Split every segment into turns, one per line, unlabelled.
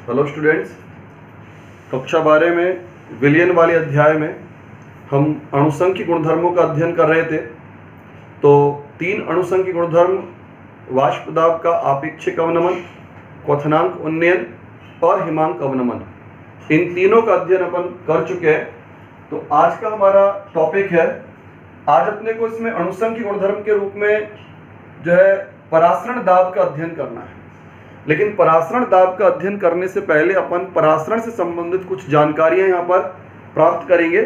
Hello students, कक्षा 12 में विलयन वाले अध्याय में हम अणुसंख्यिक गुणधर्मों का अध्ययन कर रहे थे। तो 3 अणुसंख्यिक गुणधर्म, वाष्प दाब का आपेक्षिक अवनमन, क्वथनांक उन्नयन और हिमांक अवनमन, इन तीनों का अध्ययन अपन कर चुके हैं। तो आज का हमारा टॉपिक है, आज अपने को इसमें अणुसंख्यिक गुणधर्म के रूप में जो है परासरण दाब का अध्ययन करना है। लेकिन परासरण दाब का अध्ययन करने से पहले अपन परासरण से संबंधित कुछ जानकारियां यहाँ पर प्राप्त करेंगे।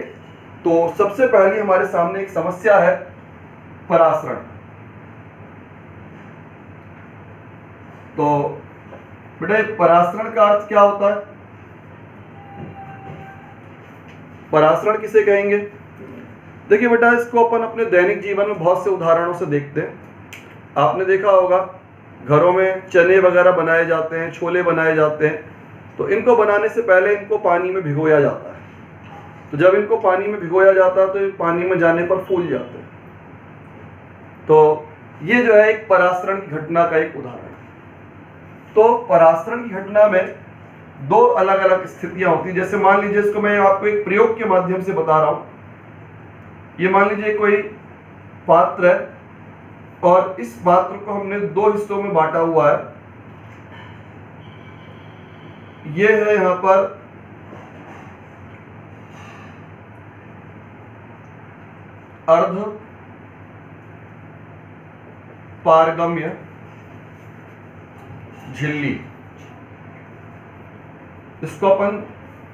तो सबसे पहले हमारे सामने एक समस्या है परासरण। तो बेटा परासरण का अर्थ क्या होता है? परासरण किसे कहेंगे? देखिए बेटा, इसको अपन अपने दैनिक जीवन में बहुत से उदाहरणों से देखते हैं। आपने देखा होगा घरों में चने वगैरह बनाए जाते हैं, छोले बनाए जाते हैं। तो इनको बनाने से पहले इनको पानी में भिगोया जाता है। तो जब इनको पानी में भिगोया जाता है तो ये पानी में जाने पर फूल जाते हैं। तो ये जो है एक परासरण की घटना का एक उदाहरण है। तो परासरण की घटना में 2 अलग अलग स्थितियां होती हैं। जैसे मान लीजिए, इसको मैं आपको एक प्रयोग के माध्यम से बता रहा हूं। ये मान लीजिए कोई पात्र है और इस पात्र को हमने 2 हिस्सों में बांटा हुआ है। ये है यहां पर अर्ध पारगम्य झिल्ली, इसको अपन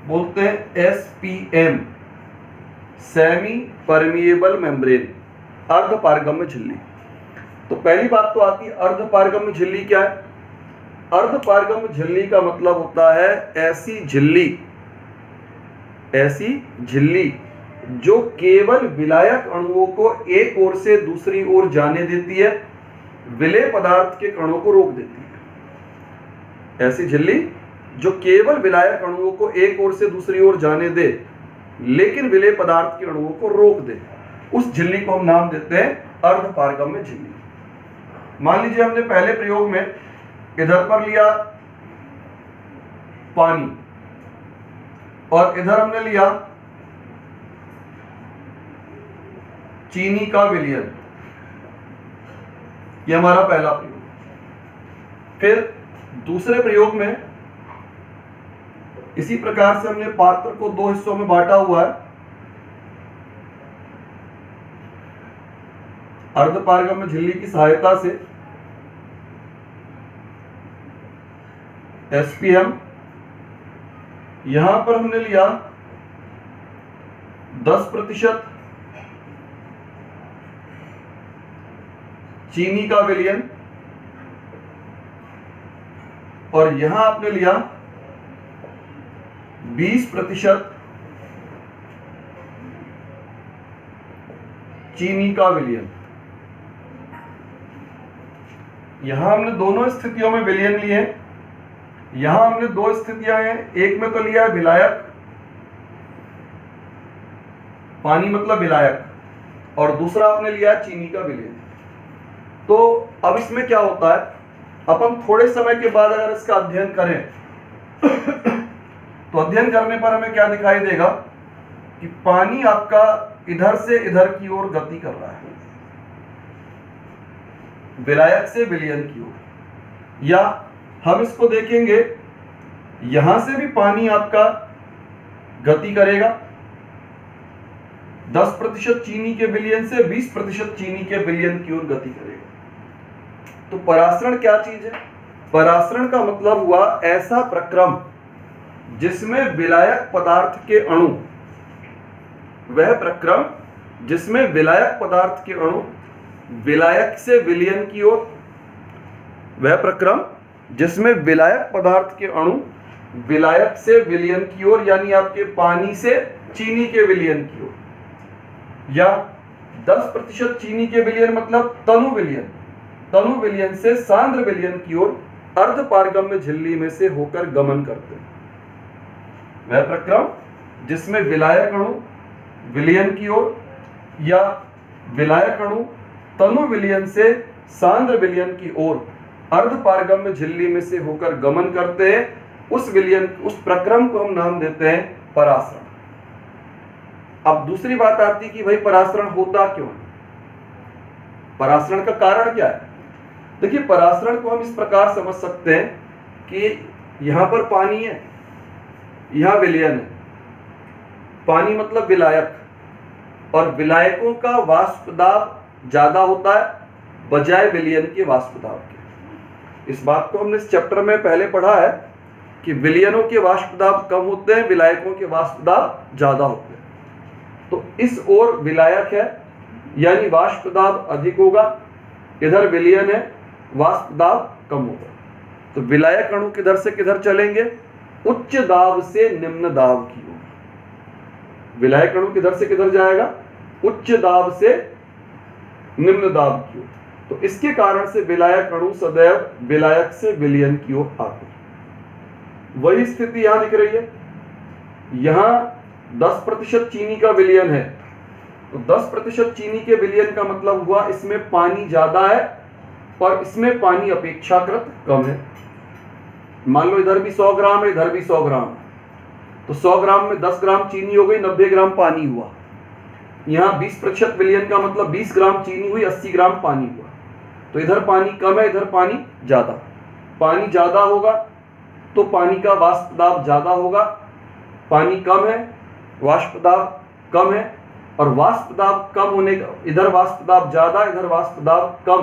बोलते हैं SPM, सेमी परमिएबल मेम्ब्रेन, अर्ध पारगम्य झिल्ली। तो पहली बात तो आती है अर्ध पारगम्य झिल्ली क्या है? अर्ध पारगम्य झिल्ली का मतलब होता है ऐसी झिल्ली जो केवल विलायक अणुओं को एक ओर से दूसरी ओर जाने देती है, विलेय पदार्थ के कणों को रोक देती है। ऐसी झिल्ली जो केवल विलायक अणुओं को एक ओर से दूसरी ओर जाने दे लेकिन विलेय पदार्थ के अणुओं को रोक दे, उस झिल्ली को हम नाम देते हैं अर्ध पारगम्य झिल्ली। मान लीजिए हमने पहले प्रयोग में इधर पर लिया पानी और इधर हमने लिया चीनी का विलयन। यह हमारा पहला प्रयोग। फिर दूसरे प्रयोग में इसी प्रकार से हमने पात्र को 2 हिस्सों में बांटा हुआ है। अर्ध पारगम्य झिल्ली की सहायता से SPM, यहां पर हमने लिया 10% चीनी का विलयन और यहां आपने लिया 20% चीनी का विलयन। यहां हमने दोनों स्थितियों में विलयन लिए। यहां हमने 2 स्थितियां हैं। एक में तो लिया है विलायक, पानी मतलब विलायक, और दूसरा आपने लिया है चीनी का विलयन। तो अब इसमें क्या होता है, अपन थोड़े समय के बाद अगर इसका अध्ययन करें तो अध्ययन करने पर हमें क्या दिखाई देगा कि पानी आपका इधर से इधर की ओर गति कर रहा है, विलायक से विलयन की ओर। या हम इसको देखेंगे, यहां से भी पानी आपका गति करेगा 10% चीनी के विलयन से 20% चीनी के विलयन की ओर गति करेगा। तो परासरण क्या चीज है? परासरण का मतलब हुआ ऐसा प्रक्रम जिसमें विलायक पदार्थ के अणु, वह प्रक्रम जिसमें विलायक पदार्थ के अणु विलायक से विलयन की ओर, वह प्रक्रम जिसमें विलायक पदार्थ के अणु विलायक से विलयन की ओर, यानी आपके पानी से चीनी के विलयन की ओर, या 10% चीनी के विलयन मतलब तनु विलयन से सांद्र विलयन की ओर अर्ध पारगम्य झिल्ली में से होकर गमन करते हैं। वह प्रक्रम जिसमें विलायक अणु विलयन की ओर या विलायक अणु तनु विलयन से सांद्र विलयन की ओर अर्ध पारगम्य झिल्ली में से होकर गमन करते हैं, उस प्रक्रम को हम नाम देते हैं परासरण। अब दूसरी बात आती है कि भाई परासरण होता क्यों है, परासरण का कारण क्या है। देखिए, परासरण को हम इस प्रकार समझ सकते हैं कि यहां पर पानी है, यहां विलयन है। पानी मतलब विलायक, और विलायकों का वाष्प दाब ज्यादा होता है बजाय विलयन के वाष्प दाब के। इस बात को हमने इस चैप्टर में पहले पढ़ा है कि विलयनों के वाष्प दाब कम होते हैं, विलायकों के वाष्प दाब ज्यादा होते हैं। तो इस ओर विलायक है यानी वाष्प दाब अधिक होगा, इधर विलयन है वाष्प दाब कम होगा। तो विलायक अणु किधर से किधर चलेंगे, उच्च दाब से निम्न दाब की ओर। विलायक अणु किधर से किधर जाएगा, उच्च दाब से निम्न दाब की ओर। तो इसके कारण से विलायक अणु सदैव विलायक से विलयन की ओर आते हैं। वही स्थिति यहां दिख रही है। यहां 10% चीनी का विलयन है, तो 10% चीनी के विलयन का मतलब हुआ इसमें पानी ज्यादा है और इसमें पानी अपेक्षाकृत कम है। मान लो इधर भी 100 ग्राम है, इधर भी 100 ग्राम, तो 100 ग्राम में 10 ग्राम चीनी हो गई, 90 ग्राम पानी हुआ। यहाँ 20% विलयन का मतलब 20 ग्राम चीनी हुई, 80 ग्राम पानी हुआ। तो इधर पानी कम है, इधर पानी ज्यादा। पानी ज्यादा होगा तो पानी का वाष्प दाब ज्यादा होगा, पानी कम है वाष्प दाब कम है, और वाष्प दाब कम होने का, इधर वाष्प दाब ज्यादा, इधर वाष्प दाब कम,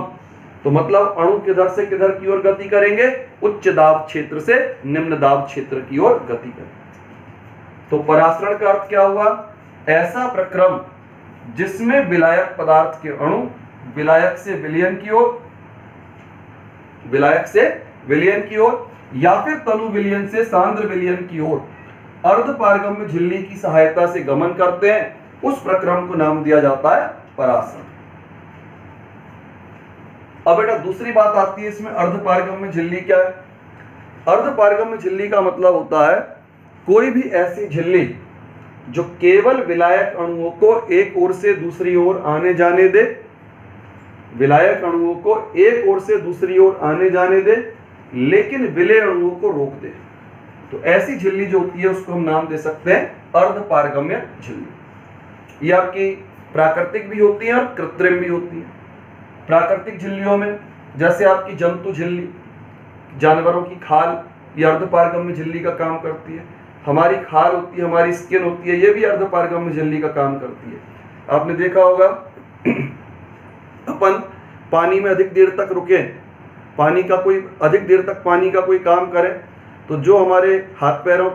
तो मतलब अणु किधर से किधर की ओर गति करेंगे, उच्च दाब क्षेत्र से निम्न दाब क्षेत्र की ओर गति करेंगे। तो परासरण का अर्थ क्या हुआ, ऐसा प्रक्रम जिसमें विलायक पदार्थ के अणु विलायक से विलयन की ओर, विलायक से विलयन की ओर या फिर तनु विलयन से सांद्र विलयन की ओर अर्धपारगम्य झिल्ली की सहायता से गमन करते हैं, उस प्रक्रम को नाम दिया जाता है परासरण। अब बेटा दूसरी बात आती है इसमें, अर्धपारगम्य झिल्ली क्या है। अर्धपारगम्य झिल्ली का मतलब होता है कोई भी ऐसी झिल्ली जो केवल विलायक अणुओं को एक ओर से दूसरी ओर आने जाने दे, विलायक अणुओं को एक ओर से दूसरी ओर आने जाने दे, लेकिन विलेय अणुओं को रोक दे। तो ऐसी झिल्ली जो होती है उसको हम नाम दे सकते हैं अर्धपारगम्य झिल्ली। ये आपकी प्राकृतिक भी होती है और कृत्रिम भी होती है। प्राकृतिक झिल्लियों में जैसे आपकी जंतु झिल्ली, जानवरों की खाल, ये अर्धपारगम्य झिल्ली का काम करती है। हमारी खाल होती है, हमारी स्किन होती है, ये भी अर्धपारगम्य झिल्ली का काम करती है। आपने देखा होगा अपन पानी में अधिक देर तक रुके, पानी का कोई अधिक देर तक पानी का कोई काम करें, तो जो हमारे हाथ पैरों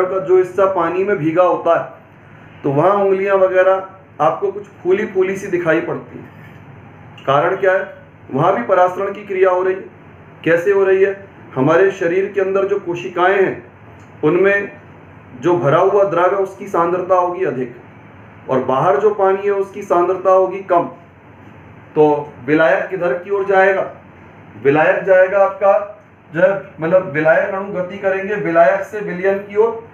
का जो हिस्सा पानी में भीगा होता है, तो वहाँ उंगलियां वगैरह आपको कुछ फूली फूली सी दिखाई पड़ती है। कारण क्या है, वहाँ भी परासरण की क्रिया हो रही है। कैसे हो रही है, हमारे शरीर के अंदर जो कोशिकाएं हैं उनमें जो भरा हुआ द्रव है उसकी सांद्रता होगी अधिक, और बाहर जो पानी है उसकी सांद्रता होगी कम। तो विलायक किधर की ओर जाएगा, विलायक जाएगा आपका जब मतलब विलायक अणु गति करेंगे विलायक से विलयन की ओर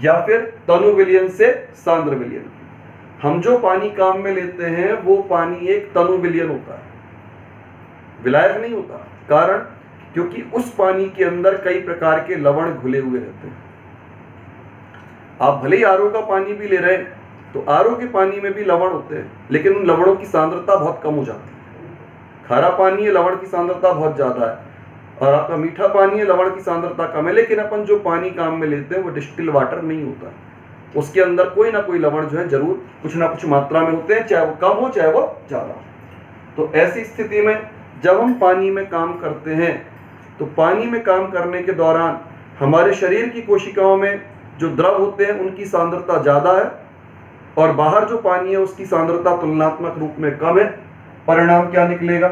या फिर तनु विलयन से सांद्र विलयन। हम जो पानी काम में लेते हैं वो पानी एक तनु विलयन होता है, विलायक नहीं होता। कारण क्योंकि उस पानी के अंदर कई प्रकार के लवण घुले हुए रहते हैं। आप भले ही आरओ का पानी भी ले रहे हैं तो आरओ के पानी में भी लवण होते हैं, लेकिन उन लवणों की सांद्रता बहुत कम हो जाती है। खारा पानी है, लवण की सांद्रता बहुत ज्यादा है, और आपका मीठा पानी है, लवण की सांद्रता कम है। लेकिन अपन जो पानी काम में लेते हैं वो डिस्टिल वाटर नहीं होता, उसके अंदर कोई ना कोई लवण जो है जरूर कुछ ना कुछ मात्रा में होते हैं, चाहे वो कम हो चाहे वो ज्यादा हो। तो ऐसी स्थिति में जब हम पानी में काम करते हैं तो पानी में काम करने के दौरान हमारे शरीर की कोशिकाओं में जो द्रव होते हैं उनकी सांद्रता ज्यादा है, और बाहर जो पानी है उसकी सांद्रता तुलनात्मक रूप में कम है। परिणाम क्या निकलेगा,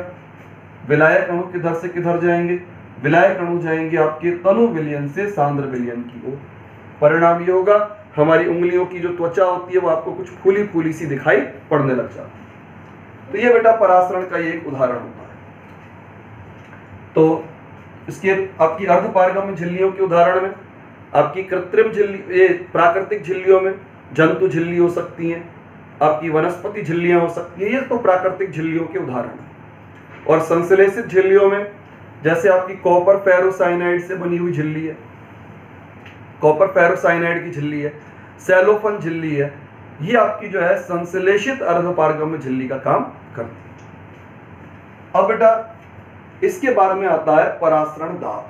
विलायक अणु किधर से किधर जाएंगे, विलायक अणु जाएंगे आपके तनु विलयन से सांद्र विलयन की ओर। परिणाम ये होगा हमारी उंगलियों की जो त्वचा होती है वो आपको कुछ फूली फूली सी दिखाई पड़ने लग जाती है। तो ये बेटा परासरण का एक उदाहरण होता है। तो इसके आपकी अर्धपारगम्य झिल्लियों के उदाहरण में आपकी कृत्रिम झिल्ली, ये प्राकृतिक झिल्लियों में जंतु झिल्ली हो सकती हैं, आपकी वनस्पति झिल्लियां हो सकती हैं, ये तो प्राकृतिक झिल्लियों के उदाहरण हैं। और संश्लेषित झिल्लियों में जैसे आपकी कॉपर फेरोसाइनाइड से बनी हुई झिल्ली है, कॉपर फेरोसाइनाइड की झिल्ली है, सेलोफन झिल्ली है, ये आपकी जो है संश्लेषित अर्धपारगम्य झिल्ली का काम करती है। अब बेटा इसके बारे में आता है परासरण दाब।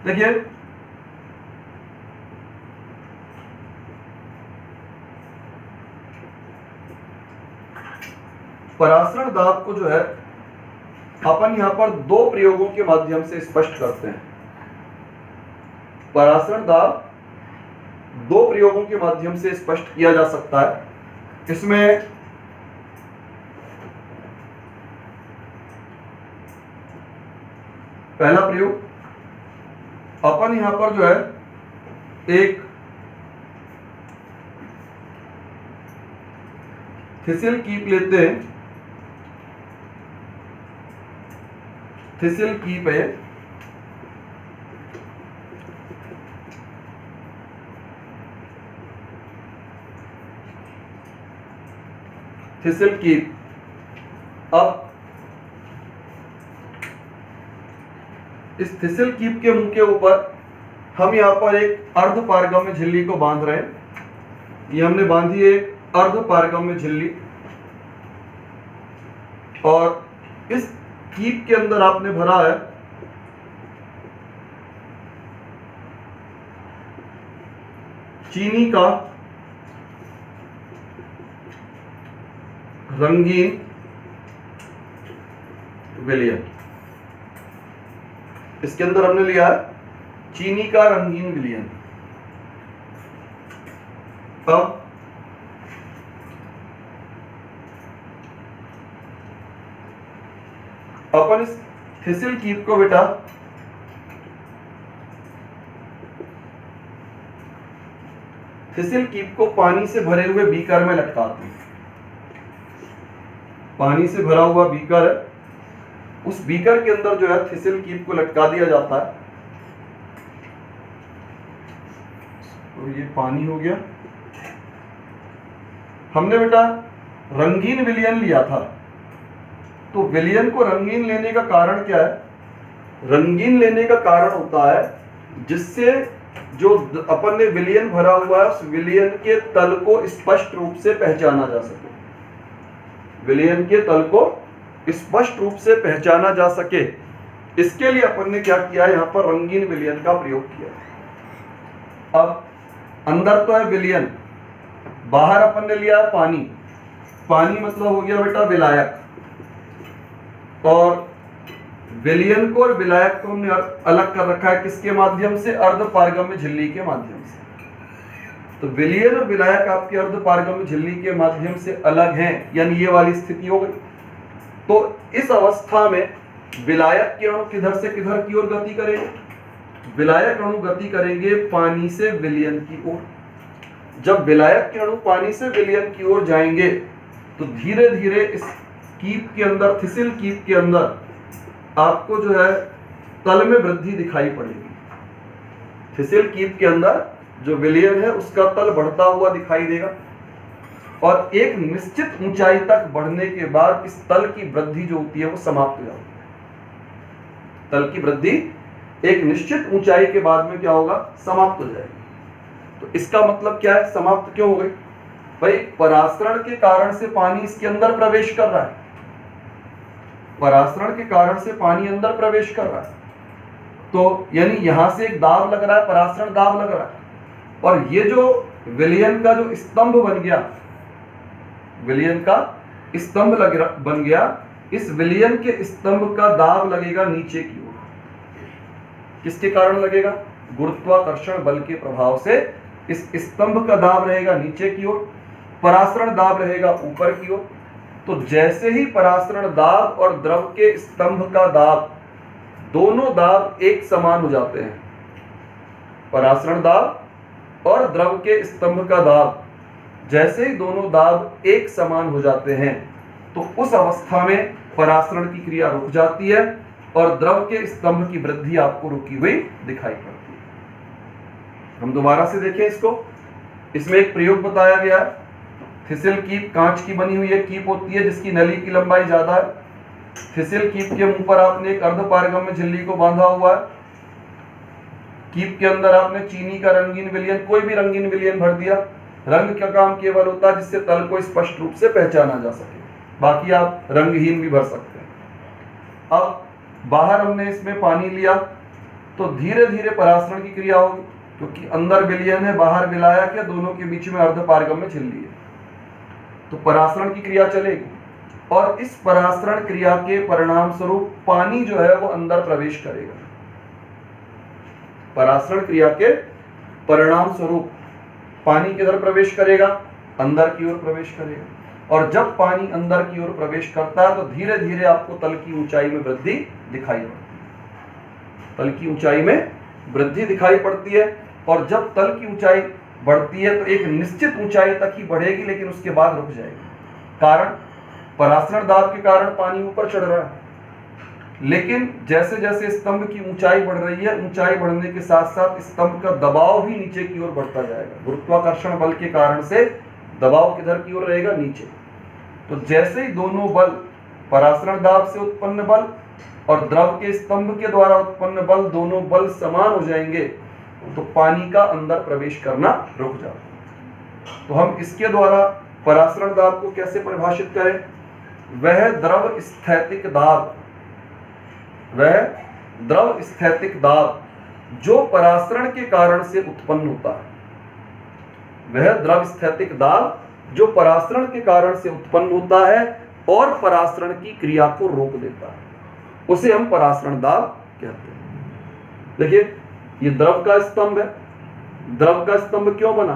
देखिए परासरण दाब को जो है अपन यहां पर दो प्रयोगों के माध्यम से स्पष्ट करते हैं। परासरण दाब दो प्रयोगों के माध्यम से स्पष्ट किया जा सकता है। इसमें पहला प्रयोग, अपन यहां पर जो है एक थिसिल कीप लेते हैं, थिसिल कीप है, थिसिल कीप। अब इस थिसिल कीप के मुंह के ऊपर हम यहां पर एक अर्धपारगम्य झिल्ली को बांध रहे हैं। ये हमने बांधी एक अर्धपारगम्य झिल्ली, और इस कीप के अंदर आपने भरा है चीनी का रंगीन विलयन। इसके अंदर हमने लिया है चीनी का रंगीन विलयन। अब अपन इस थिसिल कीप को बेटा थिसिल कीप को पानी से भरे हुए बीकर में लटकाते हैं। पानी से भरा हुआ बीकर है, उस बीकर के अंदर जो है थिसिल कीप को लटका दिया जाता है। तो ये पानी हो गया। हमने बेटा रंगीन विलयन लिया था, तो विलयन को रंगीन लेने का कारण क्या है? रंगीन लेने का कारण होता है जिससे जो अपन ने विलयन भरा हुआ है उस विलयन के तल को स्पष्ट रूप से पहचाना जा सके। विलयन के तल को स्पष्ट रूप से पहचाना जा सके, इसके लिए अपन ने क्या किया है, यहां पर रंगीन विलयन का प्रयोग किया। अब अंदर तो है विलयन, बाहर अपन ने लिया है पानी। पानी मतलब हो गया बेटा विलायक, और विलयन को और विलायक को हमने अलग कर रखा है किसके माध्यम से? अर्धपारगम्य झिल्ली के माध्यम से। तो विलयन और विलायक आपके अर्धपारगम्य झिल्ली के माध्यम से अलग हैं, यानी ये वाली स्थिति हो गई। तो इस अवस्था में विलायक के अणु किधर से किधर की ओर गति करेंगे? विलायक अणु गति करेंगे पानी से विलयन की ओर। जब विलायक के अणु पानी से विलयन की ओर जाएंगे तो धीरे धीरे इस कीप के अंदर, थिसिल कीप के अंदर आपको जो है तल में वृद्धि दिखाई पड़ेगी। थिसिल कीप के अंदर जो विलयन है उसका तल बढ़ता हुआ दिखाई देगा, और एक निश्चित ऊंचाई तक बढ़ने के बाद इस तल की वृद्धि जो होती है वो समाप्त हो जाती है। तल की वृद्धि एक निश्चित ऊंचाई के बाद में क्या होगा? समाप्त हो जाएगी। तो इसका मतलब क्या है? समाप्त क्यों हो गई? भाई परासरण के कारण से पानी इसके अंदर प्रवेश कर रहा है, परासरण के कारण से पानी अंदर प्रवेश कर रहा है, तो यानी यहां से एक दाब लग रहा है, परासरण दाब लग रहा है, और ये जो विलयन का जो स्तंभ बन गया, विलयन का स्तंभ बन गया, इस विलयन के स्तंभ का दाब लगेगा नीचे की ओर। किसके कारण लगेगा? गुरुत्वाकर्षण बल के प्रभाव से इस स्तंभ का दाब रहेगा नीचे की ओर, परासरण दाब रहेगा ऊपर की ओर। तो जैसे ही परासरण दाब और द्रव के स्तंभ का दाब, दोनों दाब एक समान हो जाते हैं, परासरण दाब और द्रव के स्तंभ का दाब जैसे ही दोनों दाब एक समान हो जाते हैं, तो उस अवस्था में परासरण की क्रिया रुक जाती है और द्रव के स्तंभ की वृद्धि आपको रुकी हुई दिखाई पड़ती है। हम दोबारा से देखें इसको। इसमें एक प्रयोग बताया गया है। थिसिल कीप कांच की बनी हुई एक कीप होती है जिसकी नली की लंबाई ज्यादा है, फिसिल कीप के मुंह पर आपने एक अर्ध पारगम्य झिल्ली को बांधा हुआ है। कीप के अंदर आपने चीनी का रंगीन विलयन, कोई भी रंगीन विलयन भर दिया। रंग का काम केवल होता है जिससे तल को स्पष्ट रूप से पहचाना जा सके, बाकी आप रंगहीन भी भर सकते हैं। अब बाहर हमने इसमें पानी लिया तो धीरे धीरे परासरण की क्रिया होगी, क्योंकि अंदर विलयन है बाहर विलायक है, दोनों के बीच में अर्ध पारगम्य झिल्ली है, तो परासरण की क्रिया चलेगी। और इस परासरण क्रिया के परिणाम स्वरूप पानी जो है वो अंदर प्रवेश करेगा। परासरण क्रिया के परिणाम स्वरूप पानी किधर प्रवेश करेगा? अंदर की ओर प्रवेश करेगा। और जब पानी अंदर की ओर प्रवेश करता है तो धीरे धीरे आपको तल की ऊंचाई में वृद्धि दिखाई पड़ती है। तल की ऊंचाई में वृद्धि दिखाई पड़ती है, और जब तल की ऊंचाई बढ़ती है तो एक निश्चित ऊंचाई तक ही बढ़ेगी, लेकिन उसके बाद रुक जाएगी। कारण परासरण दाब के कारण पानी ऊपर चढ़ रहा है, लेकिन जैसे जैसे स्तंभ की ऊंचाई बढ़ रही है, ऊंचाई बढ़ने के साथ साथ स्तंभ का दबाव भी नीचे की ओर बढ़ता जाएगा। गुरुत्वाकर्षण बल के कारण से दबाव किधर की ओर रहेगा? नीचे। तो जैसे ही दोनों बल, परासरण दाब से उत्पन्न बल और द्रव के स्तंभ के द्वारा उत्पन्न बल, दोनों बल समान हो जाएंगे तो पानी का अंदर प्रवेश करना रुक जाता। तो हम इसके द्वारा परासरण दाब को कैसे परिभाषित करें? वह द्रव स्थैतिक दाब, वह द्रव स्थैतिक दाब जो परासरण के कारण से उत्पन्न होता है, वह द्रव स्थैतिक दाब जो परासरण के कारण से उत्पन्न होता है और परासरण की क्रिया को रोक देता है, उसे हम परासरण दाब कहते हैं। देखिए, ये द्रव का स्तंभ है। द्रव का स्तंभ क्यों बना?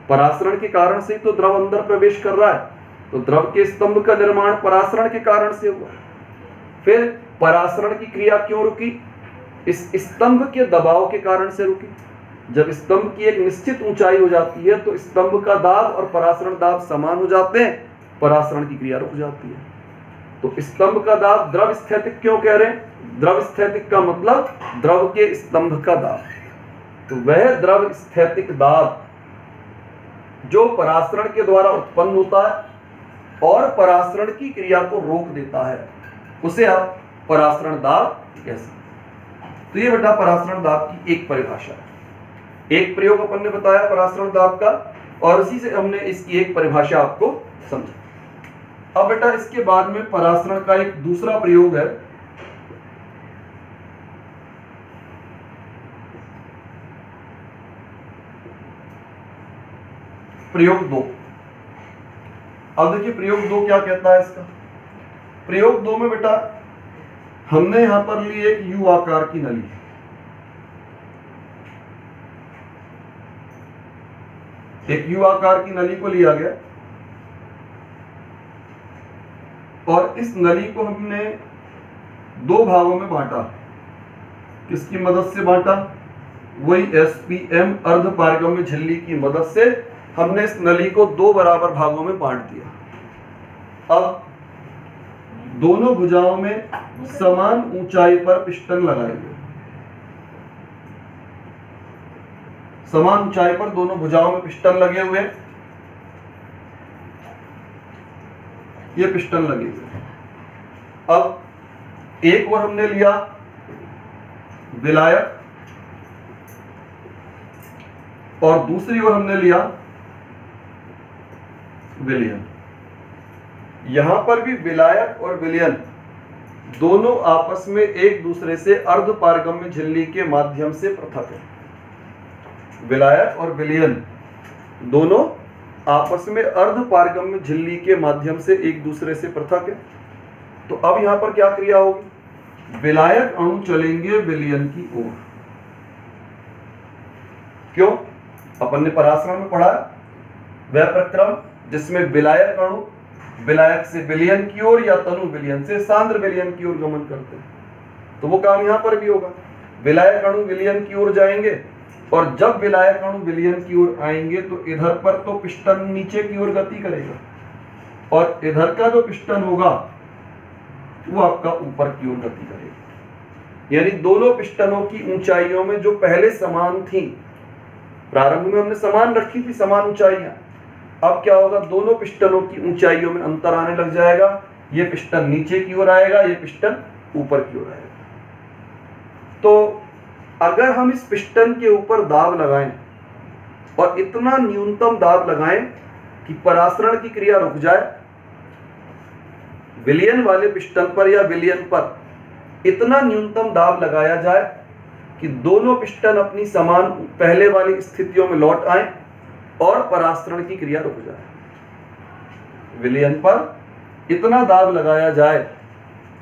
परासरण के कारण से तो द्रव अंदर प्रवेश कर रहा है, तो द्रव के स्तंभ का निर्माण परासरण के कारण से हुआ। फिर परासरण की क्रिया क्यों रुकी? इस स्तंभ के दबाव के कारण से रुकी। जब स्तंभ की एक निश्चित ऊंचाई हो जाती है तो स्तंभ का दाब और परासरण दाब समान हो जाते हैं, परासरण की क्रिया रुक जाती है। तो स्तंभ का दाब द्रव स्थैतिक क्यों कह रहे हैं? द्रव स्थैतिक का मतलब द्रव के स्तंभ का दाब। तो वह द्रव स्थैतिक दाब जो परासरण के द्वारा उत्पन्न होता है और परासरण की क्रिया को रोक देता है, उसे आप परासरण दाब कह सकते हैं। तो ये बेटा परासरण दाब की एक परिभाषा है। एक प्रयोग अपन ने बताया परासरण दाब का, और उसी से हमने इसकी एक परिभाषा आपको समझा। अब बेटा इसके बाद में परासरण का एक दूसरा प्रयोग है, प्रयोग 2। अब देखिए प्रयोग 2 क्या कहता है इसका। प्रयोग 2 में बेटा हमने यहां पर ली एक यू आकार की नली। एक यू आकार की नली को लिया गया और इस नली को हमने 2 भागों में बांटा। किसकी मदद से बांटा? वही एसपीएम अर्ध पारगम्य झिल्ली की मदद से हमने इस नली को 2 बराबर भागों में बांट दिया। अब दोनों भुजाओं में समान ऊंचाई पर पिस्टन लगाए गए। समान ऊंचाई पर दोनों भुजाओं में पिस्टन लगे हुए, ये पिस्टन लगे हुए। अब एक ओर हमने लिया विलायक और दूसरी ओर हमने लिया विलयन। यहां पर भी विलायक और विलयन दोनों आपस में एक दूसरे से अर्ध पारगम्य झिल्ली के माध्यम से पृथक है। विलायक और विलयन दोनों आपस में अर्ध पारगम्य झिल्ली के माध्यम से एक दूसरे से पृथक है। तो अब यहां पर क्या क्रिया होगी? विलायक अणु चलेंगे विलयन की ओर। क्यों? अपन ने परासरण में पढ़ा वह प्रक्रम जिसमें विलायक अणु विलायक से विलयन की ओर या तनु विलयन से सांद्र विलयन की ओर गमन करते हैं, तो वो काम यहां पर भी होगा। विलायक अणु विलयन की ओर जाएंगे और जब विलायक अणु विलयन की ओर आएंगे तो इधर पर तो पिस्टन नीचे की ओर गति करेगा और इधर का जो पिस्टन होगा वो आपका ऊपर की ओर गति करेगा। यानी दोनों पिस्टनों की ऊंचाइयों में जो पहले समान थी, प्रारंभ में हमने समान रखी थी, समान ऊंचाइयां, अब क्या होगा? दोनों पिस्टनों की ऊंचाइयों में अंतर आने लग जाएगा ये पिस्टन नीचे की ओर आएगा, ये पिस्टन ऊपर की ओर आएगा। तो अगर हम इस पिस्टन के ऊपर दाब लगाएं और इतना न्यूनतम दाब लगाएं कि परासरण की क्रिया रुक जाए, विलयन वाले पिस्टन पर या विलयन पर इतना न्यूनतम दाब लगाया जाए कि दोनों पिस्टन अपनी समान पहले वाली स्थितियों में लौट आए और परासरण की क्रिया रुक जाए। विलयन पर इतना दाब लगाया जाए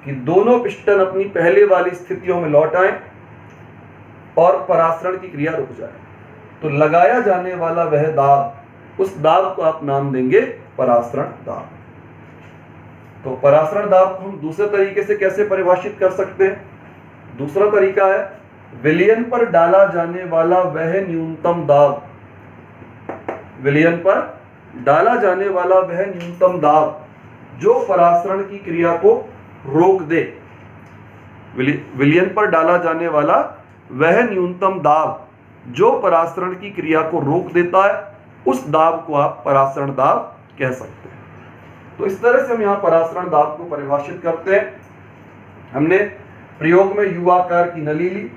कि दोनों पिस्टन अपनी पहले वाली स्थितियों में लौट आए और परासरण की क्रिया रुक जाए। तो लगाया जाने वाला वह दाब, उस दाब को आप नाम देंगे परासरण दाब। तो परासरण दाब को हम दूसरे तरीके से कैसे परिभाषित कर सकते हैं? दूसरा तरीका है विलयन पर डाला जाने वाला वह न्यूनतम दाब, विलयन पर डाला जाने वाला वह न्यूनतम दाब जो परासरण की क्रिया को रोक दे। विलयन पर डाला जाने वाला वह न्यूनतम दाब जो परासरण की क्रिया को रोक देता है, उस दाब को आप परासरण दाब कह सकते हैं। तो इस तरह से हम यहाँ परासरण दाब को परिभाषित करते हैं। हमने प्रयोग में यू आकार की नली ली,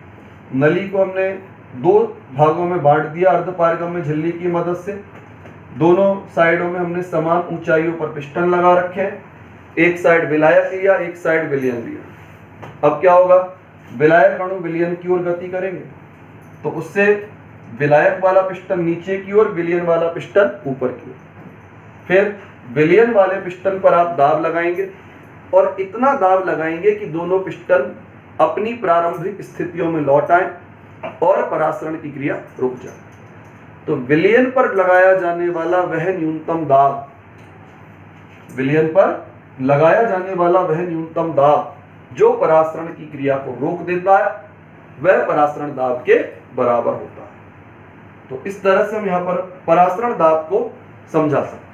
नली को हमने दो भागों में बांट दिया अर्धपारगम्य झिल्ली की मदद से। दोनों साइडों में हमने समान ऊंचाइयों पर पिस्टन लगा रखे हैं। एक साइड विलायक लिया, एक साइड विलयन लिया। अब क्या होगा? विलायक अणु विलयन की ओर गति करेंगे, तो उससे विलायक वाला पिस्टन नीचे की ओर, विलयन वाला पिस्टन ऊपर की ओर। फिर विलयन वाले पिस्टन पर आप दाब लगाएंगे और इतना दाब लगाएंगे कि दोनों पिस्टन अपनी प्रारंभिक स्थितियों में लौट आए और परासरण की क्रिया रुक जाए। तो विलयन पर लगाया जाने वाला वह न्यूनतम दाब, विलयन पर लगाया जाने वाला वह न्यूनतम दाब जो परासरण की क्रिया को रोक देता है, वह परासरण दाब के बराबर होता है। तो इस तरह से हम यहाँ पर परासरण दाब को समझा सकते हैं।